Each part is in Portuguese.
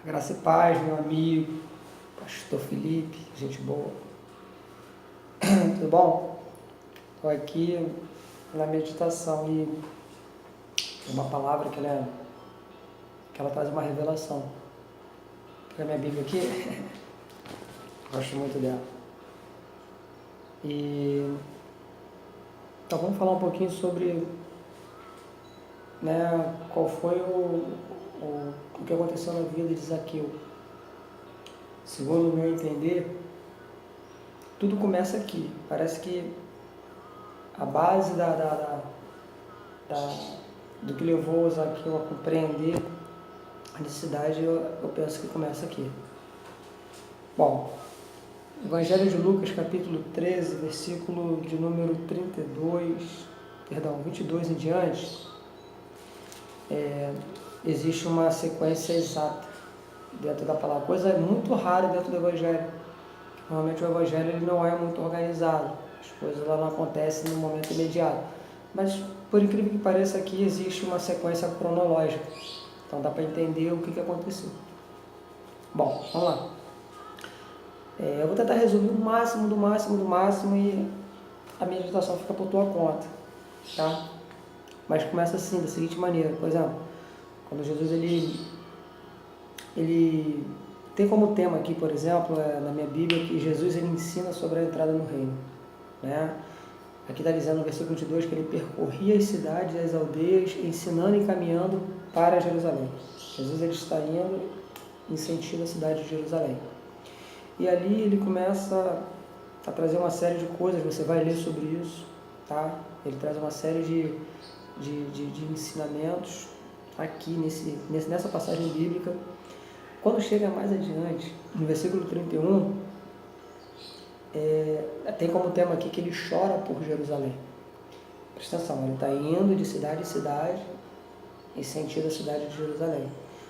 Graça e paz, meu amigo, pastor Felipe, gente boa. Tudo bom? Estou aqui na meditação e uma palavra que ela traz uma revelação. Pega a minha Bíblia aqui, gosto muito dela. Então vamos falar um pouquinho sobre qual foi o que aconteceu na vida de Zaqueu. Segundo o meu entender, tudo começa aqui. Parece que a base do que levou Zaqueu a compreender a necessidade, eu penso que começa aqui. Bom, Evangelho de Lucas, capítulo 13, versículo de número 22 em diante, existe uma sequência exata dentro da palavra. Coisa muito rara dentro do Evangelho. Normalmente o Evangelho ele não é muito organizado. As coisas lá não acontecem no momento imediato. Mas, por incrível que pareça, aqui existe uma sequência cronológica. Então dá para entender o que aconteceu. Bom, vamos lá. Eu vou tentar resumir o máximo do máximo e a minha meditação fica por tua conta. Tá? Mas começa assim, da seguinte maneira. Por exemplo, quando Jesus ele tem como tema aqui, por exemplo, na minha Bíblia, que Jesus ele ensina sobre a entrada no reino. Né? Aqui está dizendo no versículo 22 que ele percorria as cidades e as aldeias, ensinando e encaminhando para Jerusalém. Jesus ele está indo em sentido à cidade de Jerusalém. E ali ele começa a trazer uma série de coisas, você vai ler sobre isso, tá? Ele traz uma série de ensinamentos aqui nessa passagem bíblica. Quando chega mais adiante, no versículo 31, tem como tema aqui que ele chora por Jerusalém. Presta atenção, ele está indo de cidade em cidade em sentido à cidade de Jerusalém.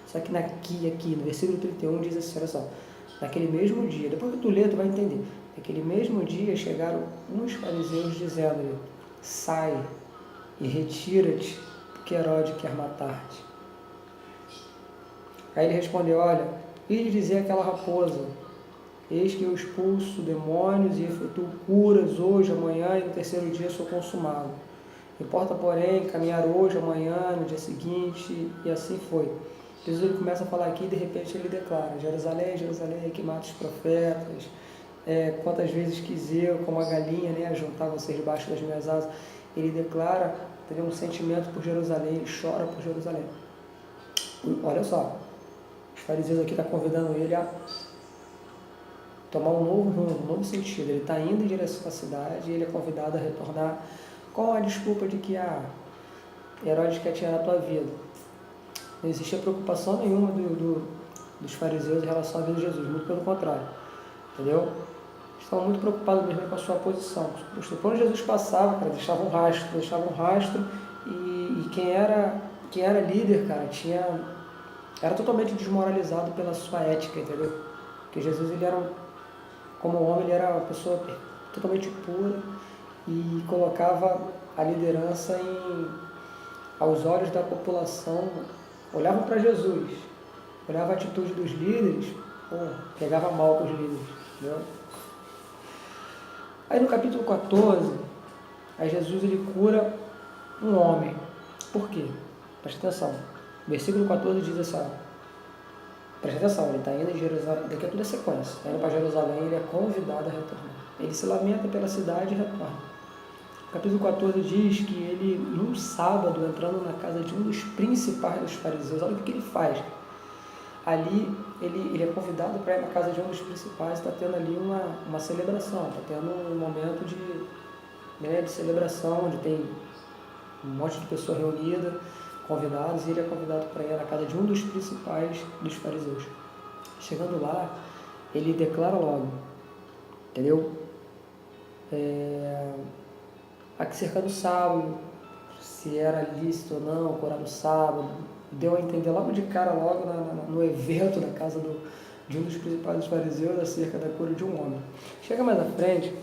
Só que aqui no versículo 31 diz assim, olha só, naquele mesmo dia, depois que tu ler, tu vai entender. Naquele mesmo dia chegaram uns fariseus dizendo-lhe, sai e retira-te, porque Herodes quer matar-te. Aí ele respondeu, olha, ide dizer àquela raposa, eis que eu expulso demônios e efetuo curas hoje, amanhã e no terceiro dia sou consumado. Importa, porém, caminhar hoje, amanhã, no dia seguinte, e assim foi. Jesus ele começa a falar aqui e de repente ele declara, Jerusalém, Jerusalém, que mata os profetas, quantas vezes quis eu, como a galinha, juntar vocês debaixo das minhas asas. Ele declara, tem um sentimento por Jerusalém, ele chora por Jerusalém. Olha só, os fariseus aqui estão convidando ele a tomar um novo rumo, um novo sentido. Ele está indo em direção à cidade e ele é convidado a retornar com a desculpa de que Herodes quer tirar a tua vida. Não existia preocupação nenhuma dos fariseus em relação à vida de Jesus, muito pelo contrário, entendeu? Estavam muito preocupados mesmo com a sua posição. Quando Jesus passava, cara, deixava um rastro e quem era líder, cara, era totalmente desmoralizado pela sua ética, entendeu? Porque Jesus, como homem, ele era uma pessoa totalmente pura e colocava a liderança aos olhos da população. Olhavam para Jesus, olhava a atitude dos líderes, pegava mal com os líderes, entendeu? Aí no capítulo 14, aí Jesus ele cura um homem. Por quê? Presta atenção. Versículo 14 diz assim, presta atenção, ele está indo em Jerusalém, daqui a tudo é sequência, está indo para Jerusalém, ele é convidado a retornar. Ele se lamenta pela cidade e retorna. O capítulo 14 diz que ele, num sábado, entrando na casa de um dos principais dos fariseus, olha o que ele faz. Ali, ele é convidado para ir na casa de um dos principais, está tendo ali uma celebração, está tendo um momento de celebração, onde tem um monte de pessoas reunidas, convidados, e ele é convidado para ir na casa de um dos principais dos fariseus. Chegando lá, ele declara logo, entendeu? Acerca do sábado, se era lícito ou não, curar no sábado, deu a entender logo de cara, logo no evento da casa de um dos principais dos fariseus, acerca da cura de um homem. Chega mais à frente,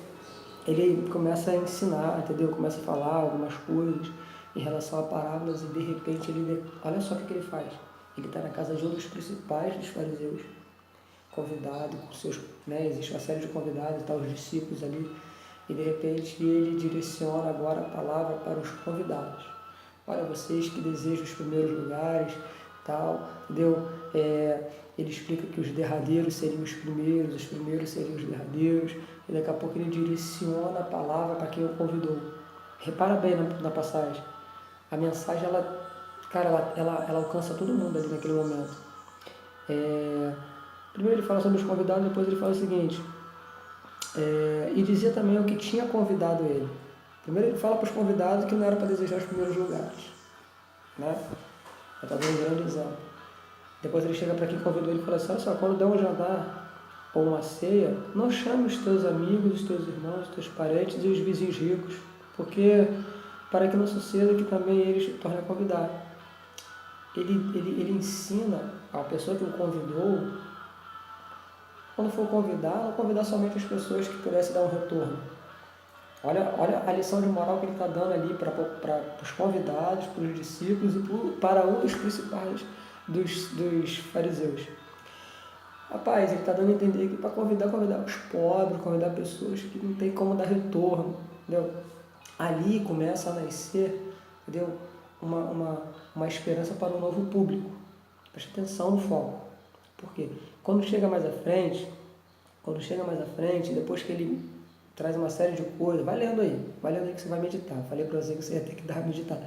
ele começa a ensinar, entendeu? Começa a falar algumas coisas em relação a parábolas e de repente olha só o que ele faz. Ele está na casa de um dos principais dos fariseus, convidado com seus, né, existe uma série de convidados, tá, os discípulos ali, e de repente ele direciona agora a palavra para os convidados. Olha, vocês que desejam os primeiros lugares, tal, entendeu? Ele explica que os derradeiros seriam os primeiros seriam os derradeiros, e daqui a pouco ele direciona a palavra para quem o convidou. Repara bem na passagem. A mensagem, ela alcança todo mundo ali naquele momento. Primeiro ele fala sobre os convidados, depois ele fala o seguinte, e dizia também o que tinha convidado ele. Primeiro ele fala para os convidados que não era para desejar os primeiros lugares, né? Está dando um grande exemplo. Depois ele chega para quem convidou ele e fala assim, olha só, quando der um jantar ou uma ceia, não chame os teus amigos, os teus irmãos, os teus parentes e os vizinhos ricos, porque para que não suceda que também eles se tornem a convidar. Ele ensina a pessoa que o convidou, quando for convidar, não convidar somente as pessoas que pudessem dar um retorno. Olha a lição de moral que ele está dando ali para os convidados, para os discípulos e para um dos principais dos fariseus. Rapaz, ele está dando a entender que para convidar os pobres, convidar pessoas que não tem como dar retorno, entendeu? Ali começa a nascer, entendeu? Uma esperança para um novo público. Preste atenção no foco. Por quê? Quando chega mais à frente, depois que ele traz uma série de coisas, vai lendo aí que você vai meditar. Falei para você que você ia ter que dar meditar.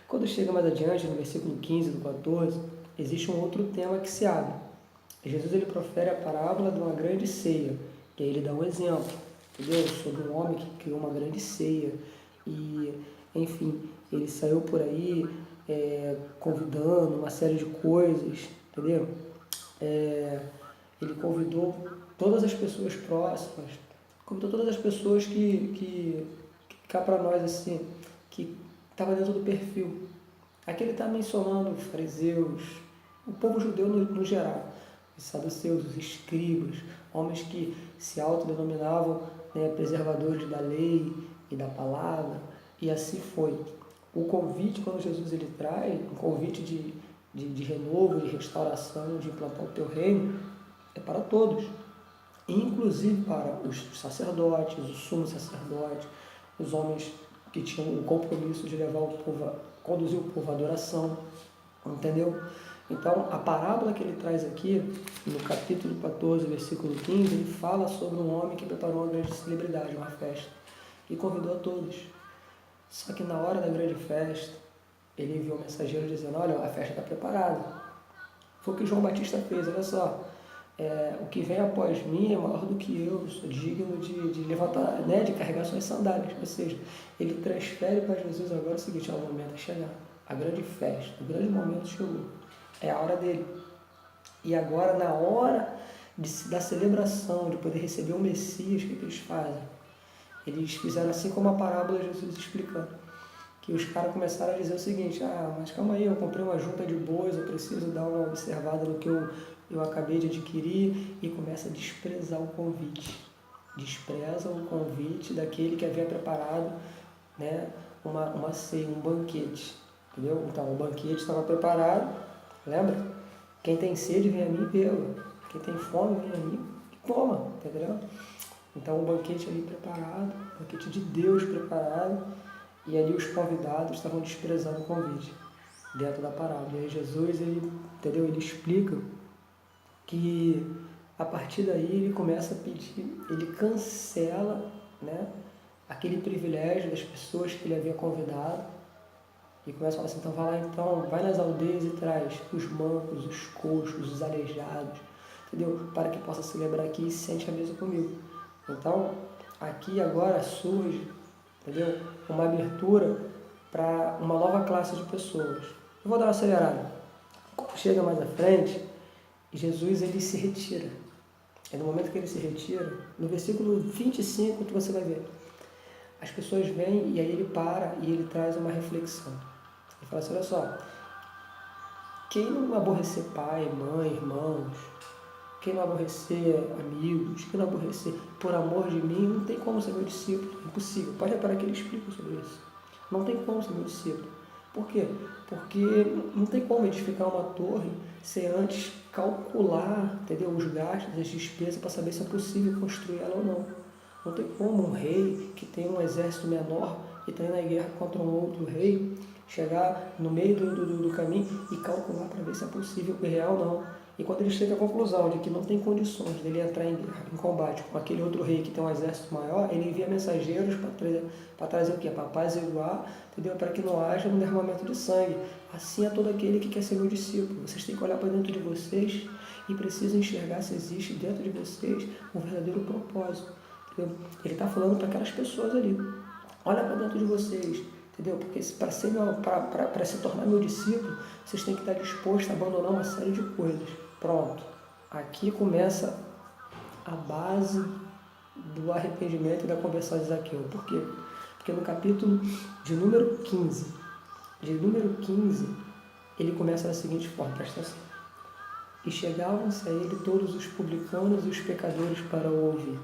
Quando chega mais adiante, no versículo 15 do 14, existe um outro tema que se abre. Jesus ele profere a parábola de uma grande ceia, e aí ele dá um exemplo, entendeu? Sobre um homem que criou uma grande ceia, e, enfim, ele saiu por aí convidando uma série de coisas, entendeu? Ele convidou todas as pessoas próximas, convidou todas as pessoas que cá para nós, assim, que estava dentro do perfil. Aqui ele está mencionando os fariseus, o povo judeu no geral, os saduceus, os escribas, homens que se autodenominavam, né, preservadores da lei e da palavra, e assim foi. O convite, quando Jesus ele traz, um convite de renovo, de restauração, de implantar o teu reino, é para todos, inclusive para os sacerdotes, o sumo sacerdote, os homens que tinham o compromisso de levar o povo, conduzir o povo à adoração, entendeu? Então, a parábola que ele traz aqui, no capítulo 14, versículo 15, ele fala sobre um homem que preparou uma grande celebridade, uma festa, e convidou a todos. Só que na hora da grande festa, ele enviou um mensageiro dizendo, olha, a festa está preparada. Foi o que João Batista fez, olha só. O que vem após mim é maior do que eu sou digno de levantar, né, de carregar suas sandálias. Ou seja, ele transfere para Jesus agora o seguinte, o momento é chegar. A grande festa, o grande momento chegou. É a hora dele. E agora, na hora da celebração, de poder receber o Messias, o que eles fazem? Eles fizeram assim como a parábola de Jesus explicando. Que os caras começaram a dizer o seguinte, mas calma aí, eu comprei uma junta de bois, eu preciso dar uma observada no que eu acabei de adquirir, e começa a desprezar o convite. Despreza o convite daquele que havia preparado, né, uma ceia, um banquete. Entendeu? Então, o banquete estava preparado, lembra? Quem tem sede, vem a mim e beba. Quem tem fome, vem a mim e coma, entendeu? Então, o banquete ali preparado, o banquete de Deus preparado, e ali os convidados estavam desprezando o convite dentro da parábola. E aí Jesus, entendeu? Ele explica que a partir daí ele começa a pedir, ele cancela, né, aquele privilégio das pessoas que ele havia convidado, e começa a falar assim, então vai lá, então, vai nas aldeias e traz os mancos, os coxos, os aleijados, entendeu? Para que possa celebrar aqui e sente a mesa comigo. Então, aqui agora surge, entendeu? Uma abertura para uma nova classe de pessoas. Eu vou dar uma acelerada. Quando chega mais à frente, Jesus ele se retira. É no momento que ele se retira, no versículo 25 que você vai ver. As pessoas vêm e aí ele para e ele traz uma reflexão. Ele fala assim, olha só, quem não aborrecer pai, mãe, irmãos, quem não aborrecer amigos, quem não aborrecer por amor de mim, não tem como ser meu discípulo. Impossível. Pode reparar que ele explica sobre isso. Não tem como ser meu discípulo. Por quê? Porque não tem como edificar uma torre sem antes calcular, entendeu? Os gastos, as despesas, para saber se é possível construir ela ou não. Não tem como um rei que tem um exército menor e está indo na guerra contra um outro rei chegar no meio do caminho e calcular para ver se é possível guerrear ou não. E quando ele chega à conclusão de que não tem condições dele entrar em guerra, em combate com aquele outro rei que tem um exército maior, ele envia mensageiros para trazer o quê? Para apaziguar, entendeu? Para que não haja um derramamento de sangue. Assim é todo aquele que quer ser meu discípulo. Vocês têm que olhar para dentro de vocês e precisam enxergar se existe dentro de vocês um verdadeiro propósito. Entendeu? Ele está falando para aquelas pessoas ali. Olha para dentro de vocês, entendeu? Porque para se tornar meu discípulo, vocês têm que estar dispostos a abandonar uma série de coisas. Pronto. Aqui começa a base do arrependimento e da conversão de Zaqueu. Por quê? Porque no capítulo de número 15, ele começa da seguinte forma, presta atenção. E chegavam-se a ele todos os publicanos e os pecadores para o ouvir.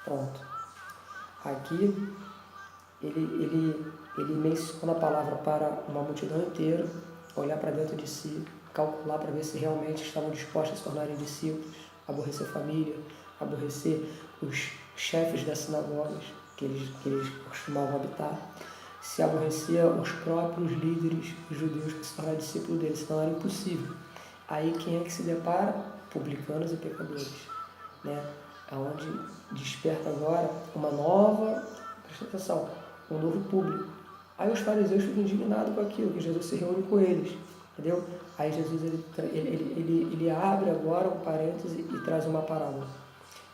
Pronto. Aqui ele menciona a palavra para uma multidão inteira, olhar para dentro de si, calcular para ver se realmente estavam dispostos a se tornarem discípulos, aborrecer a família, aborrecer os chefes das sinagogas que eles costumavam habitar, se aborrecia os próprios líderes judeus que se tornaram discípulos deles, senão era impossível. Aí quem é que se depara? Publicanos e pecadores, né? Onde desperta agora uma nova, presta atenção, um novo público. Aí os fariseus ficam indignados com aquilo, que Jesus se reúne com eles, entendeu? Aí Jesus ele abre agora um parêntese e traz uma parábola.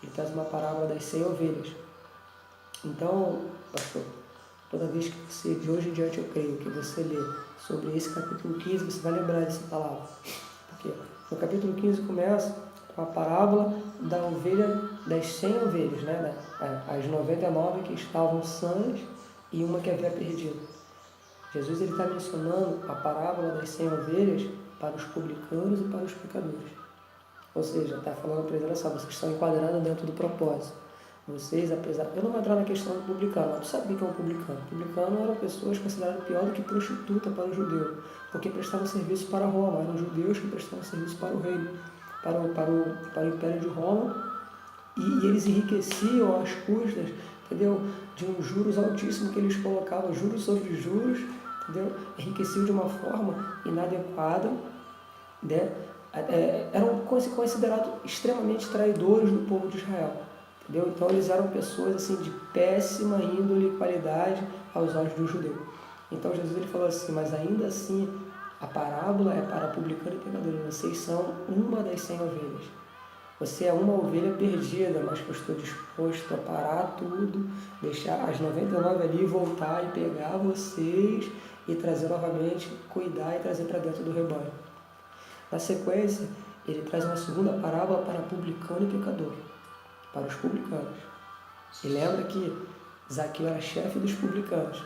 Ele traz uma parábola das 100 ovelhas. Então, pastor, toda vez que você, de hoje em diante eu creio, que você lê sobre esse capítulo 15, você vai lembrar dessa palavra. Porque no capítulo 15 começa com a parábola da ovelha, das 100 ovelhas, né? As 99 que estavam sãs e uma que havia perdido. Jesus está mencionando a parábola das 100 ovelhas para os publicanos e para os pecadores. Ou seja, está falando para eles, olha só, vocês estão enquadrados dentro do propósito. Vocês, apesar... Eu não vou entrar na questão do publicano, mas tu sabe o que é um publicano? Publicano eram pessoas consideradas pior do que prostituta para o judeu, porque prestavam serviço para Roma, eram judeus que prestavam serviço para o reino, para o Império de Roma, e eles enriqueciam às custas, entendeu? De uns juros altíssimos que eles colocavam, juros sobre juros, entendeu? Enriqueciam de uma forma inadequada, né? Eram considerados extremamente traidores do povo de Israel, entendeu? Então eles eram pessoas assim de péssima índole e qualidade aos olhos do judeu. Então Jesus ele falou assim, mas ainda assim a parábola é para publicano e pecador. Vocês são uma das 100 ovelhas. Você é uma ovelha perdida, mas que eu estou disposto a parar tudo, deixar as 99 ali, voltar e pegar vocês e trazer novamente, cuidar e trazer para dentro do rebanho. Na sequência, ele traz uma segunda parábola para publicano e pecador, para os publicanos. E lembra que Zaqueu era chefe dos publicanos.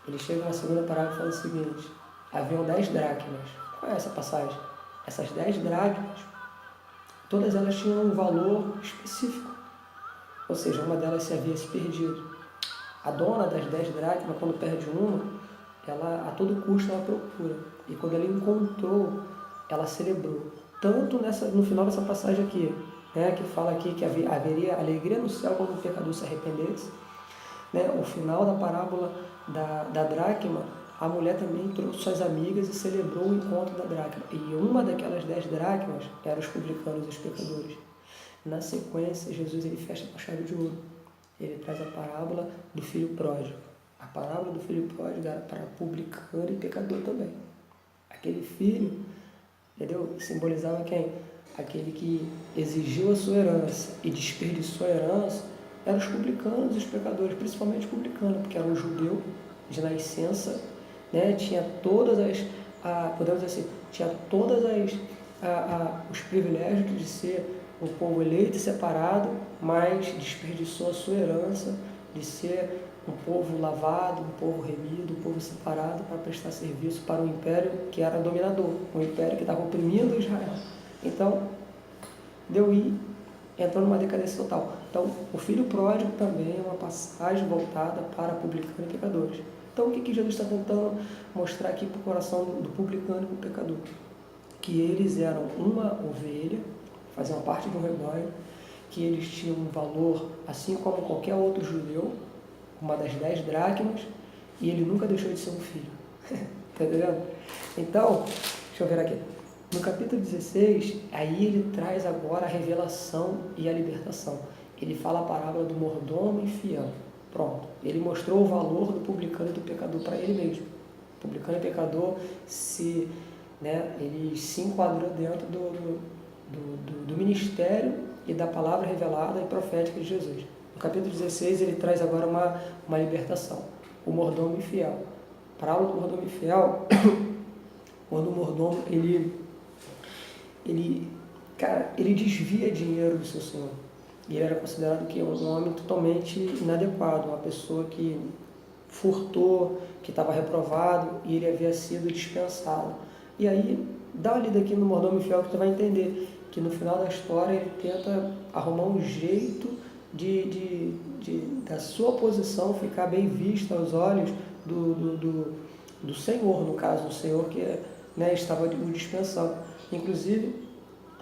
Ele chega na segunda parábola e fala o seguinte, haviam 10 dracmas. Qual é essa passagem? Essas 10 dracmas, todas elas tinham um valor específico. Ou seja, uma delas se havia se perdido. A dona das 10 dracmas, quando perde uma, ela a todo custo ela procura. E quando ela encontrou, ela celebrou. Tanto no final dessa passagem aqui, né, que fala aqui que haveria alegria no céu quando o pecador se arrependesse. Né, o final da parábola da dracma, a mulher também trouxe suas amigas e celebrou o encontro da dracma. E uma daquelas 10 dracmas eram os publicanos e os pecadores. Na sequência, Jesus ele fecha com a chave de ouro. Ele traz a parábola do filho pródigo. A parábola do filho pródigo era para publicano e pecador também. Aquele filho, entendeu? Simbolizava quem? Aquele que exigiu a sua herança e desperdiçou a herança, eram os publicanos e os pecadores, principalmente o publicano, porque era um judeu de nascença, né? Tinha todas as, podemos dizer assim, tinha todas os privilégios de ser um povo eleito e separado, mas desperdiçou a sua herança de ser um povo lavado, um povo remido, um povo separado para prestar serviço para um império que era dominador, um império que estava oprimindo Israel. Então, entrou numa decadência total. Então, o filho pródigo também é uma passagem voltada para publicanos e pecadores. Então, o que Jesus está tentando mostrar aqui para o coração do publicano e do pecador? Que eles eram uma ovelha, faziam parte de um rebanho, que eles tinham um valor, assim como qualquer outro judeu, uma das 10 dracmas, e ele nunca deixou de ser um filho. Está entendendo? Então, deixa eu ver aqui. No capítulo 16, aí ele traz agora a revelação e a libertação. Ele fala a parábola do mordomo infiel. Pronto. Ele mostrou o valor do publicano e do pecador para ele mesmo. O publicano e o pecador ele se enquadrou dentro do ministério e da palavra revelada e profética de Jesus. No capítulo 16, ele traz agora uma libertação. O mordomo infiel. A parábola do mordomo infiel, quando o mordomo, ele desvia dinheiro do seu senhor. E ele era considerado que um homem totalmente inadequado, uma pessoa que furtou, que estava reprovado e ele havia sido dispensado. E aí, dá uma lida aqui no mordomo infiel que tu vai entender que no final da história ele tenta arrumar um jeito da sua posição ficar bem vista aos olhos do Senhor, no caso, o Senhor que estava o dispensando. Inclusive,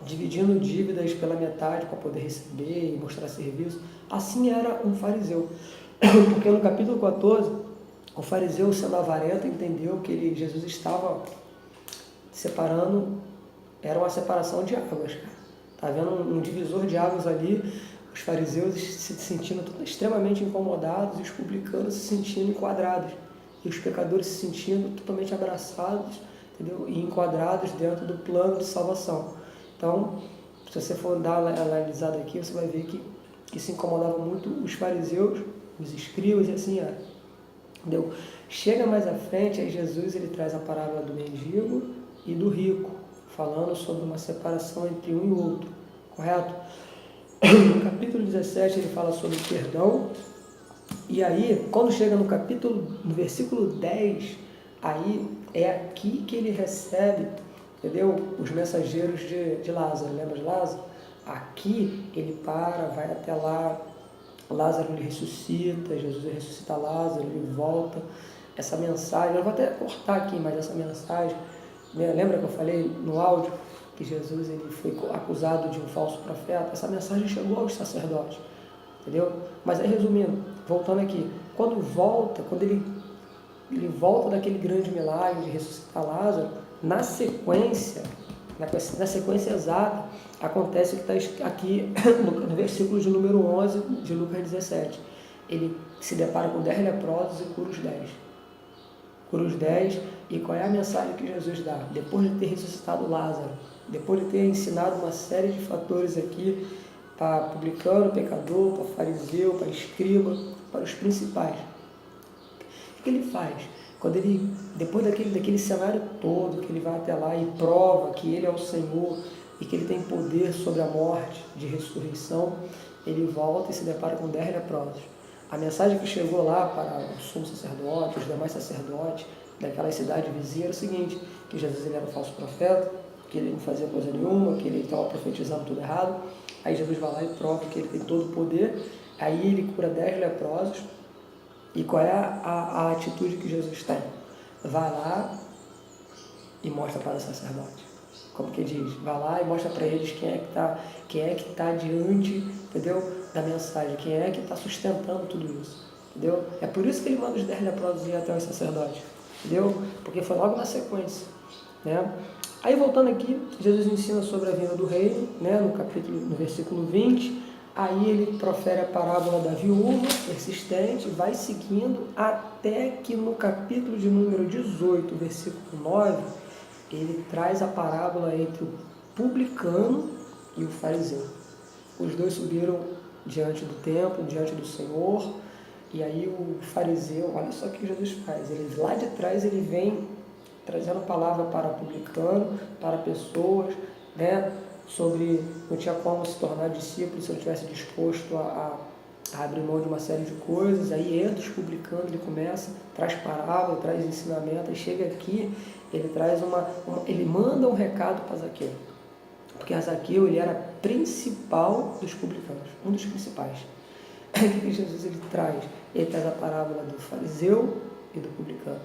dividindo dívidas pela metade para poder receber e mostrar serviço. Assim era um fariseu. Porque no capítulo 14, o fariseu, sendo avarento, entendeu que Jesus estava separando, era uma separação de águas, cara. Está vendo um divisor de águas ali, os fariseus se sentindo extremamente incomodados e os publicanos se sentindo enquadrados. E os pecadores se sentindo totalmente abraçados, entendeu? E enquadrados dentro do plano de salvação. Então, se você for dar uma analisada aqui, você vai ver que se incomodava muito os fariseus, os escribas e assim era. Entendeu? Chega mais à frente, aí Jesus ele traz a parábola do mendigo e do rico, falando sobre uma separação entre um e outro, correto? No capítulo 17 ele fala sobre perdão, e aí, quando chega no versículo 10, aí é aqui que ele recebe, entendeu? Os mensageiros de Lázaro, lembra de Lázaro? Aqui ele vai até lá, Lázaro ele ressuscita, Jesus ressuscita Lázaro, ele volta. Essa mensagem, eu vou até cortar aqui, mas essa mensagem, lembra que eu falei no áudio que Jesus ele foi acusado de um falso profeta? Essa mensagem chegou aos sacerdotes, entendeu? Mas aí, resumindo, voltando aqui, quando ele volta daquele grande milagre de ressuscitar Lázaro, na sequência exata, acontece o que está aqui no versículo de número 11 de Lucas 17. Ele se depara com 10 leprosos e cura os 10. Cura os 10, e qual é a mensagem que Jesus dá? Depois de ter ressuscitado Lázaro, depois de ter ensinado uma série de fatores aqui, para publicano, pecador, para fariseu, para escriba, para os principais. O que ele faz? Quando ele, depois daquele cenário todo, que ele vai até lá e prova que ele é o Senhor e que ele tem poder sobre a morte, de ressurreição, ele volta e se depara com 10 leprosos. A mensagem que chegou lá para o sumo sacerdote, os demais sacerdotes daquela cidade vizinha era o seguinte, que Jesus ele era um falso profeta, que ele não fazia coisa nenhuma, que ele estava profetizando tudo errado. Aí Jesus vai lá e prova que ele tem todo o poder, aí ele cura 10 leprosos. E qual é a atitude que Jesus tem? Vai lá e mostra para o sacerdote. Como que diz? Vai lá e mostra para eles quem é que está diante, entendeu? Da mensagem, quem é que está sustentando tudo isso, entendeu? É por isso que ele manda os 10 leprosos ir até os sacerdotes, entendeu? Porque foi logo na sequência, né? Aí voltando aqui, Jesus ensina sobre a vinda do reino, né? No versículo 20, aí ele profere a parábola da viúva persistente, vai seguindo até que no capítulo de número 18, versículo 9, ele traz a parábola entre o publicano e o fariseu. Os dois subiram diante do templo, diante do Senhor, e aí o fariseu, olha só o que Jesus faz, ele lá de trás ele vem trazendo palavra para o publicano, para pessoas, né, sobre não tinha como se tornar discípulo se eu tivesse disposto a abrir mão de uma série de coisas. Aí entra os publicanos, ele começa, traz parábola, traz ensinamento, e chega aqui, ele traz ele manda um recado para Zaqueu, porque Zaqueu ele era principal dos publicanos, um dos principais. O que Jesus ele traz? Ele traz a parábola do fariseu, e do publicano.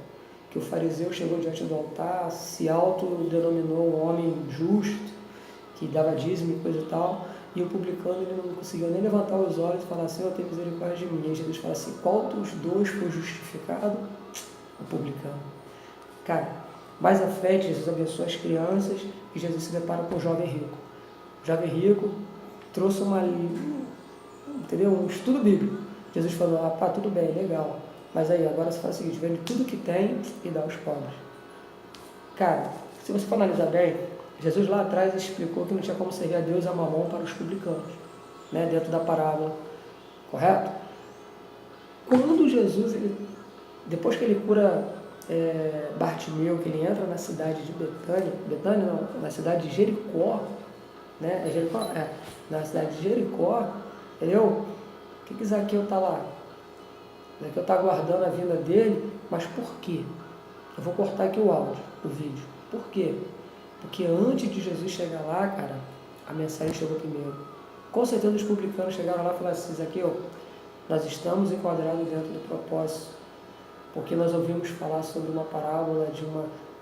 Que o fariseu chegou diante do altar, se autodenominou um homem justo, que dava dízimo e coisa e tal, e o publicano ele não conseguiu nem levantar os olhos e falar, Senhor, tem misericórdia de mim. E Jesus fala assim, qual dos dois foi justificado? O publicano. Cara, mais à frente, Jesus abençoa as crianças e Jesus se depara com o jovem rico. O jovem rico trouxe um estudo bíblico. Jesus falou, pá, tudo bem, legal, mas aí, agora você faz o seguinte, vende tudo que tem e dá aos pobres. Cara, se você for analisar bem, Jesus lá atrás explicou que não tinha como servir a Deus e a Mamon para os publicanos, né, dentro da parábola, correto? Quando Jesus, depois que ele cura Bartimeu, que ele entra na cidade de Betânia não, na cidade de Jericó, né, Jericó? Na cidade de Jericó, entendeu? Por que Zaqueu está lá? Zaqueu está aguardando a vinda dele, mas por quê? Eu vou cortar aqui o áudio, o vídeo. Por quê? Porque antes de Jesus chegar lá, cara, a mensagem chegou primeiro. Com certeza os publicanos chegaram lá e falaram assim, Zaqueu, nós estamos enquadrados dentro do propósito, porque nós ouvimos falar sobre uma parábola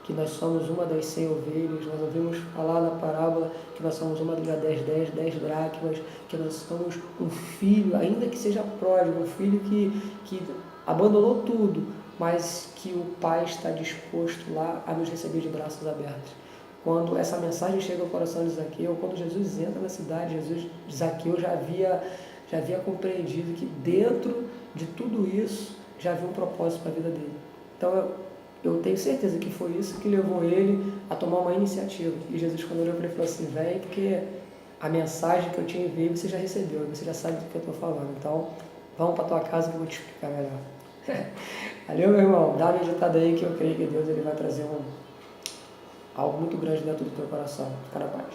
que nós somos uma das 100 ovelhas, nós ouvimos falar na parábola que nós somos uma das 10 dracmas, que nós somos um filho, ainda que seja pródigo, um filho que abandonou tudo, mas que o Pai está disposto lá a nos receber de braços abertos. Quando essa mensagem chega ao coração de Zaqueu, quando Jesus entra na cidade, Zaqueu já havia compreendido que dentro de tudo isso já havia um propósito para a vida dele. Então eu tenho certeza que foi isso que levou ele a tomar uma iniciativa. E Jesus, quando olhou para ele, falou assim, vem, porque a mensagem que eu tinha enviado você já recebeu, você já sabe do que eu estou falando. Então, vamos para a tua casa que eu vou te explicar melhor. Valeu, meu irmão. Dá uma meditada aí que eu creio que Deus ele vai trazer algo muito grande dentro do teu coração. Fica na paz.